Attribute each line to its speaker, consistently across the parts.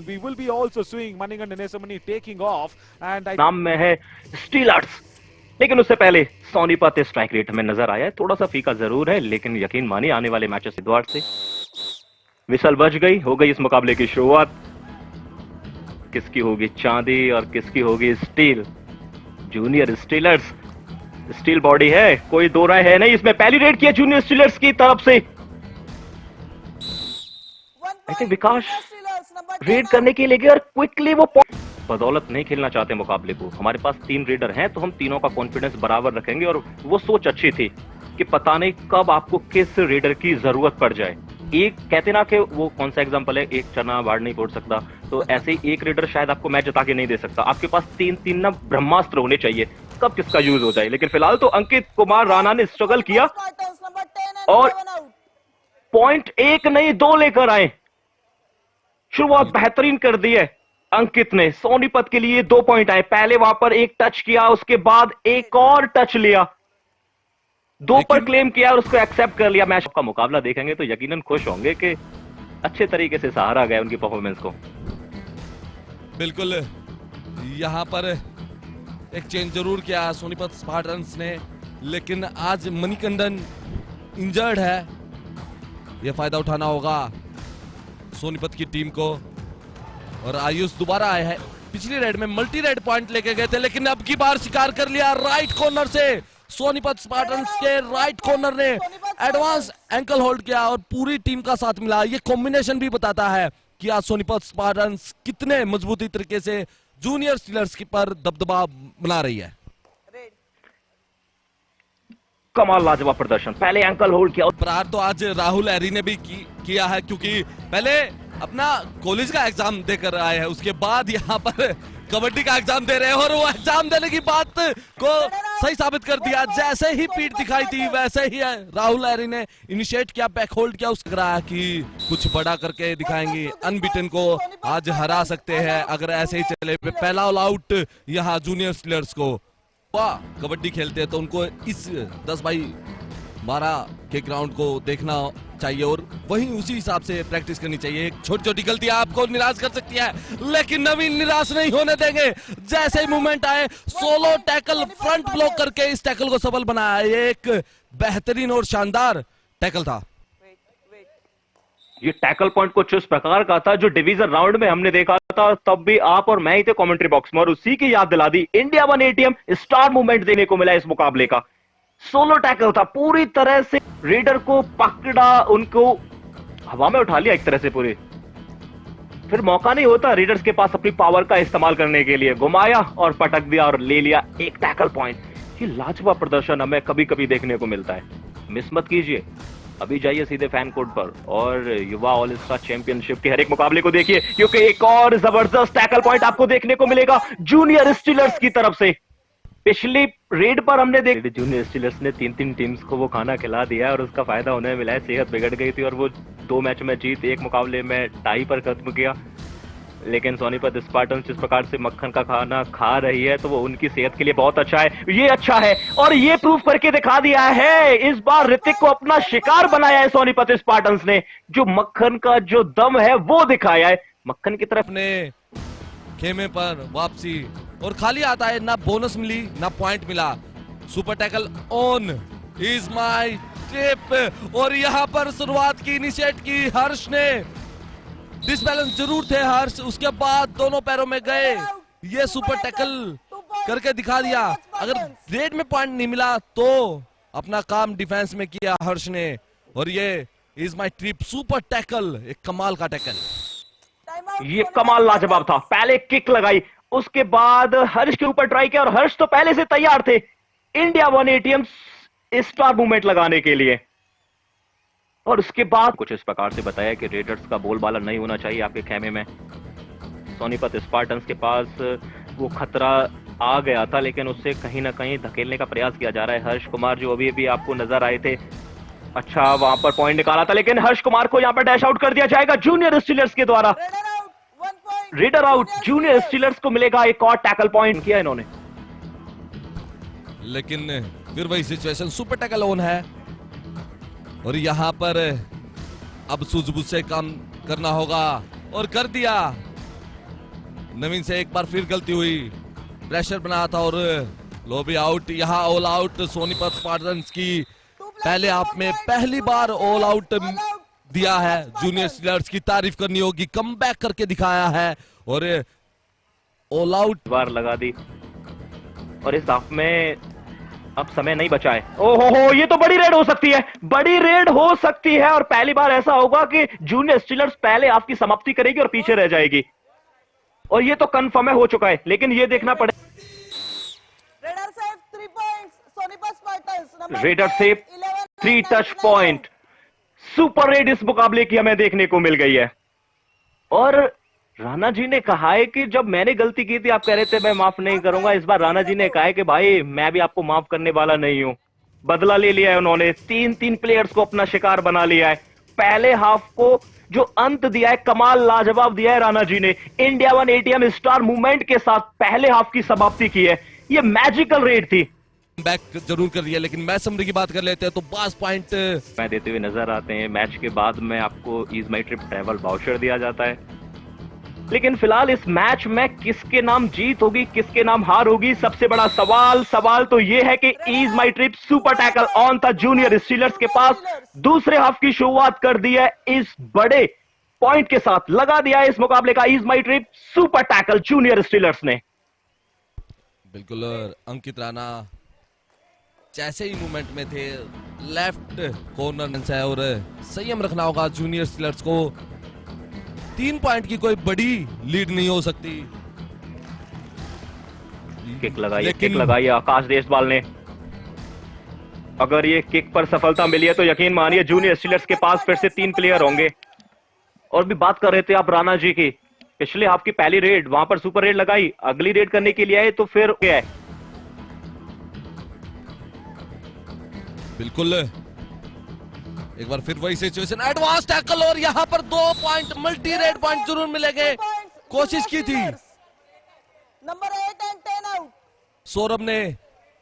Speaker 1: and we will be also seeing Manikandan Nesamani taking off. And
Speaker 2: नाम में है stealers, लेकिन उससे पहले सोनीपत स्ट्राइक रेट हमें नजर आया है, थोड़ा सा फीका जरूर है, लेकिन यकीन मानिए आने वाले मैचेस द्वार से विसल बज गई, हो गई इस मुकाबले की शुरुआत। किसकी होगी चांदी और किसकी होगी steel? Junior stealers, steel body है, कोई दो राय है नहीं इसमें। पहली रेड किया जूनियर स्टीलर्स की तरफ से। आई थिंक विकास रेड करने के लिए और क्विकली वो बदौलत नहीं खेलना चाहते मुकाबले को। हमारे पास 3 रेडर हैं तो हम तीनों का कॉन्फिडेंस बराबर रखेंगे, और वो सोच अच्छी थी कि पता नहीं कब आपको किस रेडर की जरूरत पड़ जाए। एक कहते ना कि वो कौन सा एग्जांपल है, एक चना बाढ़ नहीं फोड़ सकता, तो ऐसे ही एक रेडर शायद आपको मैच जिता के नहीं दे सकता। आपके पास 3 ना ब्रह्मास्त्र होने चाहिए, कब किसका यूज हो जाए। लेकिन फिलहाल तो अंकित कुमार राणा ने स्ट्रगल किया और पॉइंट 1 नहीं 2 लेकर आए। शुरुआत बेहतरीन कर दी है अंकित ने। सोनीपत के लिए 2 पॉइंट आए। पहले वहां पर एक टच किया, उसके बाद एक और टच लिया, 2 पर क्लेम किया और उसको एक्सेप्ट कर लिया। मैच का मुकाबला देखेंगे तो यकीनन खुश होंगे कि अच्छे तरीके से सहारा गया उनकी परफॉर्मेंस को।
Speaker 3: बिल्कुल, यहां पर एक चेंज जरूर किया सोनीपत स्पार्टन्स ने, लेकिन आज मणिकंदन इंजर्ड है, यह फायदा उठाना होगा सोनीपत की टीम को। और आयुष दोबारा आए हैं, पिछली रेड में मल्टी रेड पॉइंट लेके गए थे, लेकिन अब की बार शिकार कर लिया राइट कॉर्नर से। सोनीपत स्पार्टन्स के राइट कॉर्नर ने एडवांस एंकल होल्ड किया और पूरी टीम का साथ मिला। ये कॉम्बिनेशन भी बताता है कि आज सोनीपत स्पार्टन्स कितने मजबूती तरीके से जूनियर स्टीलर्स की पर दबदबा बना रही है।
Speaker 2: कमाल लाजवाब प्रदर्शन, पहले एंकल होल्ड किया।
Speaker 3: प्रहार तो आज राहुल एरी ने भी किया है, क्योंकि पहले अपना कॉलेज का एग्जाम देकर आए हैं, उसके बाद यहाँ पर कबड्डी का एग्जाम दे रहे हैं, और वो एग्जाम देने की बात को सही साबित कर दिया। जैसे ही पीठ दिखाई थी वैसे ही राहुल एरी ने इनिशिएट किया, बैक होल्ड किया। उसका रहा कि कुछ बड़ा करके दिखाएंगे, अनबीटन को आज हरा सकते हैं अगर ऐसे ही चले। पहला ऑल आउट यहाँ जूनियर स्टीलर्स को। कबड्डी खेलते हैं तो उनको इस 10x12 के ग्राउंड को देखना चाहिए और वहीं उसी हिसाब से प्रैक्टिस करनी चाहिए। छोटी छोटी गलतियां आपको निराश कर सकती है, लेकिन नवीन निराश नहीं होने देंगे। जैसे ही मूवमेंट आए, सोलो टैकल फ्रंट ब्लॉक करके इस टैकल को सफल बनाया। ये एक बेहतरीन और शानदार टैकल था।
Speaker 2: ये टैकल पॉइंट कुछ उस प्रकार का था जो डिवीजन राउंड में हमने देखा था, तब भी आप और मैं ही थे कमेंट्री बॉक्स में, और उसी की याद दिला दी। इंडिया 1 ATM स्टार मूवमेंट देने को मिला इस मुकाबले का। सोलो टैकल था, पूरी तरह से रेडर को पकड़ा, उनको हवा में उठा लिया एक तरह से पूरी। फिर मौका नहीं होता रेडर्स के पास अपनी पावर का इस्तेमाल करने के लिए, घुमाया और पटक दिया और ले लिया एक टैकल पॉइंट। ये लाजवाब प्रदर्शन हमें कभी कभी देखने को मिलता है, मिस मत कीजिए। अभी जाइए सीधे फैन कोड पर और युवा ऑल स्टार चैंपियनशिप के हर एक मुकाबले को देखिए, क्योंकि एक और जबरदस्त टैकल पॉइंट आपको देखने को मिलेगा जूनियर स्टीलर्स की तरफ से। पिछली रेड पर हमने देखा जूनियर स्टीलर्स ने 3 टीम्स को वो खाना खिला दिया और उसका फायदा उन्हें मिला है। सेहत बिगड़ गई थी और वो 2 मैच में जीत, 1 मुकाबले में टाई पर खत्म किया। लेकिन सोनीपत स्पार्टन्स जिस प्रकार से मक्खन का खाना खा रही है तो वो उनकी सेहत के लिए बहुत अच्छा है। ये अच्छा है और ये प्रूफ करके दिखा दिया है, इस बार ऋतिक को अपना शिकार बनाया है सोनीपत स्पार्टन्स ने। जो मक्खन का जो दम है वो दिखाया है। मक्खन की तरफ
Speaker 3: अपने खेमे पर वापसी और खाली आता है, ना बोनस मिली ना पॉइंट मिला। Super tackle on is my tip, और यहां पर शुरुआत की, इनिशिएट की हर्ष ने। डिसबैलेंस जरूर थे हर्ष, उसके बाद दोनों पैरों में गए, ये सुपर टैकल करके दिखा दिया। अगर रेड में पॉइंट नहीं मिला तो अपना काम डिफेंस में किया हर्ष ने, और ये is my trip super tackle, एक कमाल का टैकल।
Speaker 2: ये कमाल लाजवाब था। पहले किक लगाई, उसके बाद हर्ष के ऊपर ट्राई किया, और हर्ष तो पहले से तैयार थे इंडिया 1 ATM स्टार मूवमेंट लगाने के लिए। और उसके बाद कुछ इस प्रकार से बताया कि रेडर्स का बोलबाला नहीं होना चाहिए आपके खेमे में। सोनीपत स्पार्टन्स के पास वो खतरा आ गया था, लेकिन उससे कहीं ना कहीं धकेलने का प्रयास किया जा रहा है। हर्ष कुमार जो अभी अभी आपको नजर आए थे, अच्छा वहां पर पॉइंट निकाला था, लेकिन हर्ष कुमार को यहां पर डैश आउट कर दिया जाएगा जूनियर स्टीलर्स के द्वारा। रेडर आउट, जूनियर स्टीलर्स को मिलेगा एक और टैकल पॉइंट किया इन्होंने।
Speaker 3: लेकिन फिर वही सिचुएशन, सुपर टैकल ऑन है और यहां पर अब सूझबूझ से काम करना होगा, और कर दिया। नवीन से एक बार फिर गलती हुई, प्रेशर बनाया था और लो भी आउट। यहाँ ऑल आउट सोनीपत स्पार्टन्स की पहले हाफ में पहली बार ऑल आउट दिया है। जूनियर स्टीलर्स की तारीफ करनी होगी, कमबैक करके दिखाया है और ऑल आउट
Speaker 2: बार लगा दी। और इस हाफ में अब समय नहीं बचा है। ओहो, ये तो बड़ी रेड हो सकती है, बड़ी रेड हो सकती है। और पहली बार ऐसा होगा कि जूनियर स्टीलर्स पहले हाफ की समाप्ति करेगी और पीछे रह जाएगी। और ये तो कंफर्म है, हो चुका है, लेकिन ये देखना पड़ेगा। रेडर से 3 टच पॉइंट, सुपर रेड इस मुकाबले की हमें देखने को मिल गई है। और राणा जी ने कहा है कि जब मैंने गलती की थी आप कह रहे थे मैं माफ नहीं करूंगा, इस बार राणा जी ने कहा है कि भाई मैं भी आपको माफ करने वाला नहीं हूं। बदला ले लिया है उन्होंने, 3 प्लेयर्स को अपना शिकार बना लिया है। पहले हाफ को जो अंत दिया है, कमाल लाजवाब दिया है राणा जी ने। इंडिया 1 एटीएम स्टार मूवमेंट के साथ पहले हाफ की समाप्ति की है। ये मैजिकल रेड थी।
Speaker 3: बैक जरूर कर लिया, लेकिन मैच समरी की बात कर लेते हैं तो 12 पॉइंट
Speaker 2: मैं देते हुए नजर आते हैं। मैच के बाद में आपको ईज माई ट्रिप ट्रैवल वाउचर दिया जाता है। लेकिन फिलहाल इस मैच में किसके नाम जीत होगी, किसके नाम हार होगी, सबसे बड़ा सवाल तो यह है कि Ease my trip super tackle on था जूनियर स्टीलर्स के पास। दूसरे हाफ की शुरुआत कर दी है इस बड़े पॉइंट के साथ, लगा दिया है इस मुकाबले का ईज माई trip super tackle Junior Steelers ने।
Speaker 3: बिल्कुल, और अंकित राणा जैसे ही मूवमेंट में थे, लेफ्ट कॉर्नर से, और संयम रखना होगा जूनियर स्टीलर्स को। 3 पॉइंट की कोई बड़ी लीड नहीं हो सकती।
Speaker 2: किक लगाई आकाश देशवाल ने। अगर ये किक पर सफलता मिली है तो यकीन मानिए जूनियर स्टीलर्स के पास फिर से 3 प्लेयर होंगे। और भी बात कर रहे थे आप राणा जी की, पिछले हाफ की पहली रेड, वहां पर सुपर रेड लगाई, अगली रेड करने के लिए आए तो फिर क्या है।
Speaker 3: बिल्कुल, एक बार फिर वही सिचुएशन, एडवांस टैकल, और यहां पर 2 पॉइंट, मल्टी रेड पॉइंट जरूर मिलेंगे। कोशिश की थी
Speaker 4: नंबर 8 और 10 आउट।
Speaker 3: सौरभ ने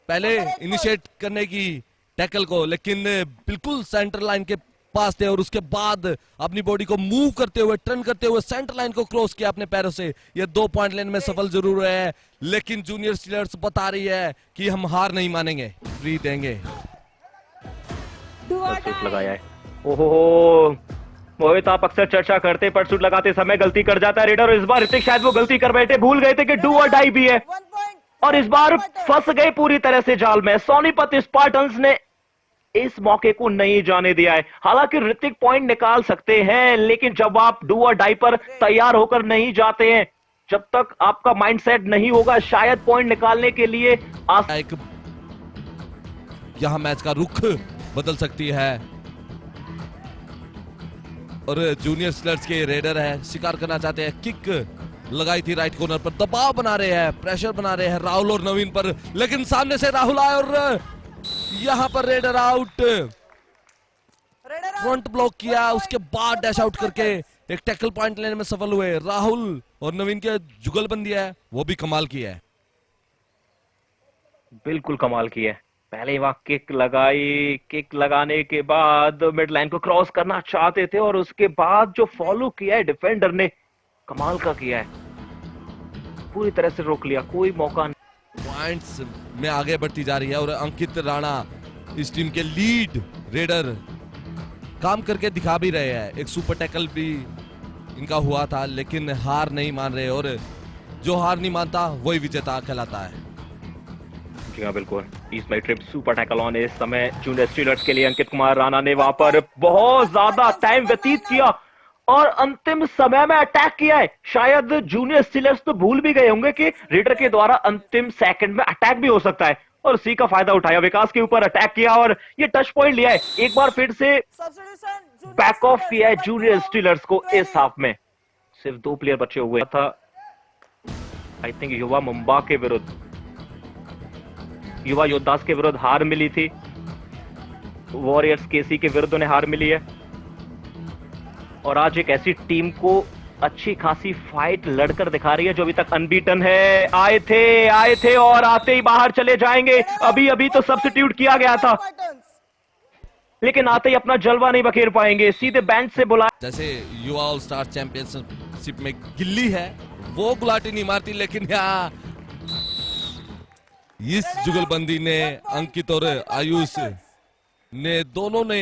Speaker 3: पहले इनिशिएट करने की टैकल को, लेकिन बिल्कुल सेंटर लाइन के पास थे और उसके बाद अपनी बॉडी को मूव करते हुए, टर्न करते हुए सेंटर लाइन को क्रॉस किया अपने पैरों से। ये 2 पॉइंट लेने में सफल जरूर हुए हैं, लेकिन जूनियर स्टीलर्स बता रही है कि हम हार नहीं मानेंगे, फ्री देंगे।
Speaker 2: लगाया है। ओहो मोहित, आप अक्सर चर्चा करते पर शूट लगाते समय गलती कर जाता है रेडर। इस बार ऋतिक शायद वो गलती कर बैठे, भूल गए थे कि डू और डाई भी है, और इस बार फंस गए पूरी तरह से जाल में। सोनीपत स्पार्टन्स ने इस मौके को नहीं जाने दिया है। हालांकि ऋतिक पॉइंट निकाल सकते हैं, लेकिन जब आप डू और डाई पर तैयार होकर नहीं जाते हैं, जब तक आपका माइंडसेट नहीं होगा, शायद पॉइंट निकालने के लिए
Speaker 3: यहां मैच का रुख बदल सकती है। और जूनियर स्टीलर्स के रेडर है, शिकार करना चाहते हैं। किक लगाई थी राइट कॉर्नर पर, दबाव बना रहे हैं, प्रेशर बना रहे हैं राहुल और नवीन पर, लेकिन सामने से राहुल आए और यहां पर रेडर आउट। फ्रंट ब्लॉक किया, उसके बाद डैश आउट करके एक टैकल पॉइंट लेने में सफल हुए। राहुल और नवीन के जुगलबंदी है, वो भी कमाल की है,
Speaker 2: बिल्कुल कमाल की है। पहले वहां किक लगाई, किक लगाने के बाद मिड लाइन को क्रॉस करना चाहते थे, और उसके बाद जो फॉलो किया है डिफेंडर ने, कमाल का किया है, पूरी तरह से रोक लिया, कोई मौका नहीं।
Speaker 3: पॉइंट्स में आगे बढ़ती जा रही है और अंकित राणा इस टीम के लीड रेडर काम करके दिखा भी रहे हैं। एक सुपर टैकल भी इनका हुआ था, लेकिन हार नहीं मान रहे, और जो हार नहीं मानता वही विजेता कहलाता है।
Speaker 2: जी हाँ, बिल्कुल। Ease my trip super tackle on इस समय जूनियर स्टीलर्स के लिए अंकित कुमार राणा ने वहां पर बहुत ज्यादा टाइम व्यतीत किया और अंतिम समय में अटैक किया है। शायद जूनियर स्टीलर्स तो भूल भी गए होंगे कि रेडर के द्वारा अंतिम सेकंड में अटैक भी हो सकता है, और उसी का फायदा उठाया, विकास के ऊपर अटैक किया और ये टच पॉइंट लिया है। एक बार फिर से बैक ऑफ किया है जूनियर स्टीलर्स को इस हाफ में। सिर्फ 2 प्लेयर बचे हुए था, आई थिंक युवा मुंबा के विरुद्ध, युवा योद्धास के विरुद्ध हार मिली थी, वॉरियर्स केसी के विरुद्ध उन्हें हार मिली है, और आज एक ऐसी टीम को अच्छी खासी फाइट लड़कर दिखा रही है जो अभी तक अनबीटन है। आए थे और आते ही बाहर चले जाएंगे। अभी तो सब्स्टिट्यूट किया गया था, लेकिन आते ही अपना जलवा नहीं बखेर पाएंगे, सीधे बेंच से बुला।
Speaker 3: जैसे युवा ऑल स्टार चैंपियनशिप में गिल्ली है, वो गुलाटी नहीं मारती, लेकिन यहाँ इस जुगलबंदी ने अंकित और आयुष ने दोनों ने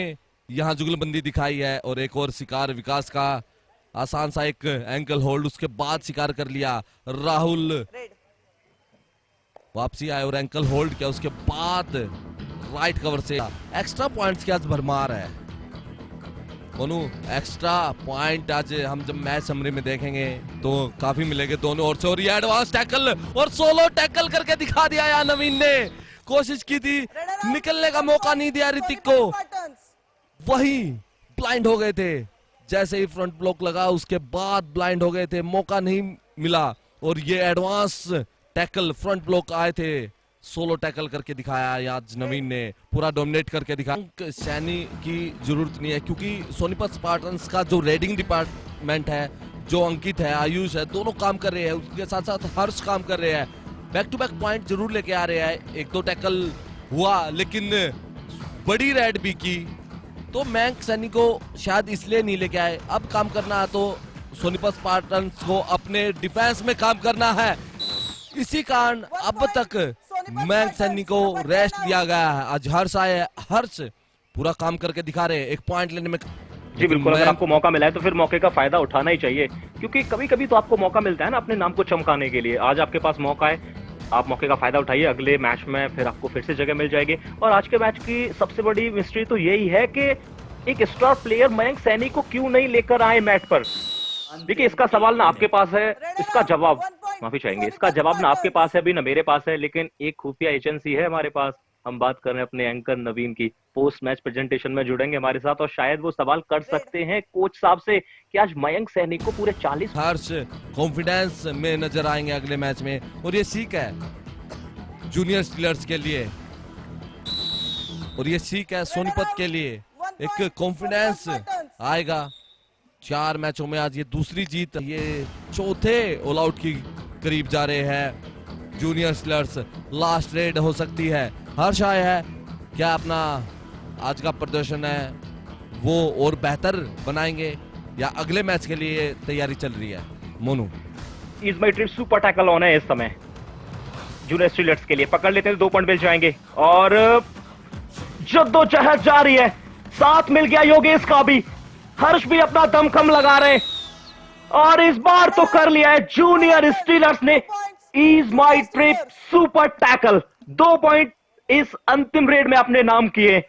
Speaker 3: यहाँ जुगलबंदी दिखाई है। और एक और शिकार विकास का आसान सा एक एंकल होल्ड, उसके बाद शिकार कर लिया राहुल, वापसी आए और एंकल होल्ड किया, उसके बाद राइट कवर से एक्स्ट्रा पॉइंट्स की आज भरमार है। दोनों एक्स्ट्रा पॉइंट आज हम जब मैच समरी में देखेंगे तो काफी मिलेंगे दोनों ओर से। और ये एडवांस टैकल और सोलो टैकल करके दिखा दिया यार, नवीन ने कोशिश की थी, निकलने का मौका नहीं दिया ऋतिक को, वही ब्लाइंड हो गए थे। जैसे ही फ्रंट ब्लॉक लगा उसके बाद ब्लाइंड हो गए थे, मौका नहीं मिला। और ये एडवांस टैकल फ्रंट ब्लॉक आए थे, सोलो टैकल करके दिखाया आज नवीन ने, पूरा डोमिनेट करके दिखाया। सैनी की जरूरत नहीं है क्योंकि सोनीपत स्पार्टन्स का जो रेडिंग डिपार्टमेंट है, जो अंकित है, आयुष है, दोनों काम कर रहे हैं, उसके साथ साथ हर्ष काम कर रहे हैं, बैक टू बैक पॉइंट जरूर लेके आ रहे हैं। एक दो टैकल हुआ लेकिन बड़ी रेड भी की, तो मैंक सैनी को शायद इसलिए नहीं लेके आए। अब काम करना है तो सोनीपत स्पार्टन्स को अपने डिफेंस में काम करना है, इसी कारण अब तक मैंक सैनी को रेस्ट दिया गया है। आज हर्ष आए, हर्ष पूरा काम करके दिखा रहे हैं, एक पॉइंट लेने में।
Speaker 2: जी बिल्कुल, अगर आपको मौका मिला है तो फिर मौके का फायदा उठाना ही चाहिए, क्योंकि कभी कभी तो आपको मौका मिलता है ना अपने नाम को चमकाने के लिए। आज आपके पास मौका है, आप मौके का फायदा उठाइए, अगले मैच में फिर आपको फिर से जगह मिल जाएगी। और आज के मैच की सबसे बड़ी मिस्ट्री तो यही है कि एक स्टार प्लेयर मयंक सैनी को क्यों नहीं लेकर आए मैच पर। देखिए, इसका सवाल ना आपके पास है, इसका जवाब माफी चाहेंगे, इसका जवाब ना आपके पास है अभी, ना मेरे पास है, लेकिन एक खुफिया एजेंसी है हमारे पास। हम बात कर रहे हैं अपने एंकर नवीन की, पोस्ट मैच प्रेजेंटेशन में जुड़ेंगे हमारे साथ और शायद वो सवाल कर सकते हैं कोच साहब से कि आज मयंक सैनी को पूरे 40
Speaker 3: हर्ष कॉन्फिडेंस में नजर आएंगे अगले मैच में। और ये सीख है जूनियर स्टीलर्स के लिए, और ये सीख है सोनीपत के लिए, एक कॉन्फिडेंस आएगा। 4 मैचों में आज ये दूसरी जीत, ये चौथे ऑल आउट की करीब जा रहे हैं जूनियर स्टीलर्स, लास्ट रेड हो सकती है। हर्ष आए है, क्या अपना आज का प्रदर्शन है वो और बेहतर बनाएंगे या अगले मैच के लिए तैयारी चल रही है? Monu,
Speaker 2: is my trip super tackle on है इस समय जूनियर स्टीलर्स के लिए, पकड़ लेते हैं 2 पॉइंट मिल जाएंगे। और जद्दोजहद जारी है, साथ मिल गया योगेश का भी, हर्ष भी अपना दमखम लगा रहे हैं और इस बार तो कर लिया है जूनियर स्टीलर्स ने ईज माई ट्रिप सुपर टैकल। 2 पॉइंट इस अंतिम रेड में अपने नाम किए,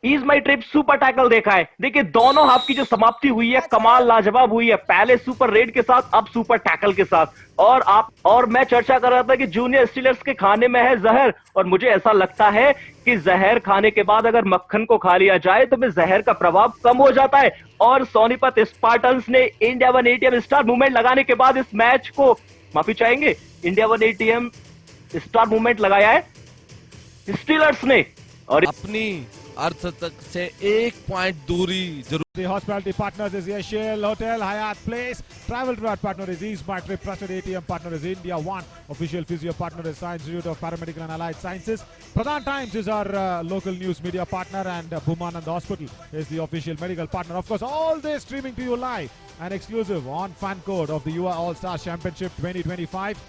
Speaker 2: ईज माई ट्रिप सुपर टैकल देखा है। देखिए, दोनों हाफ की जो समाप्ति हुई है कमाल लाजवाब हुई है, पहले सुपर रेड के साथ, अब सुपर टैकल के साथ। और मैं चर्चा कर रहा था कि जूनियर स्टीलर्स के खाने में है जहर, और मुझे ऐसा लगता है कि जहर खाने के बाद अगर मक्खन को खा लिया जाए तो फिर जहर का प्रभाव कम हो जाता है। और सोनीपत स्पार्टन्स ने इंडिया 1 ATM स्टार मूवमेंट लगाने के बाद इस मैच को, माफी चाहेंगे, इंडिया 1 ATM स्टार मूवमेंट लगाया है स्टीलर्स ने, और
Speaker 3: अपनी अर्थ तक से 1 पॉइंट दूरी जरूर।
Speaker 1: The hospitality partners is Yashil Hotel, Hyatt Place. Travel Tour partner is East My Trip. Trusted ATM partner is India One. Official physio partner is Science Institute of Paramedical and Allied Sciences. Pradhan Times is our local news media partner, and Bhumanand Hospital is the official medical partner. Of course, all this streaming to you live and exclusive on Fan Code of the UA All-Star Championship 2025.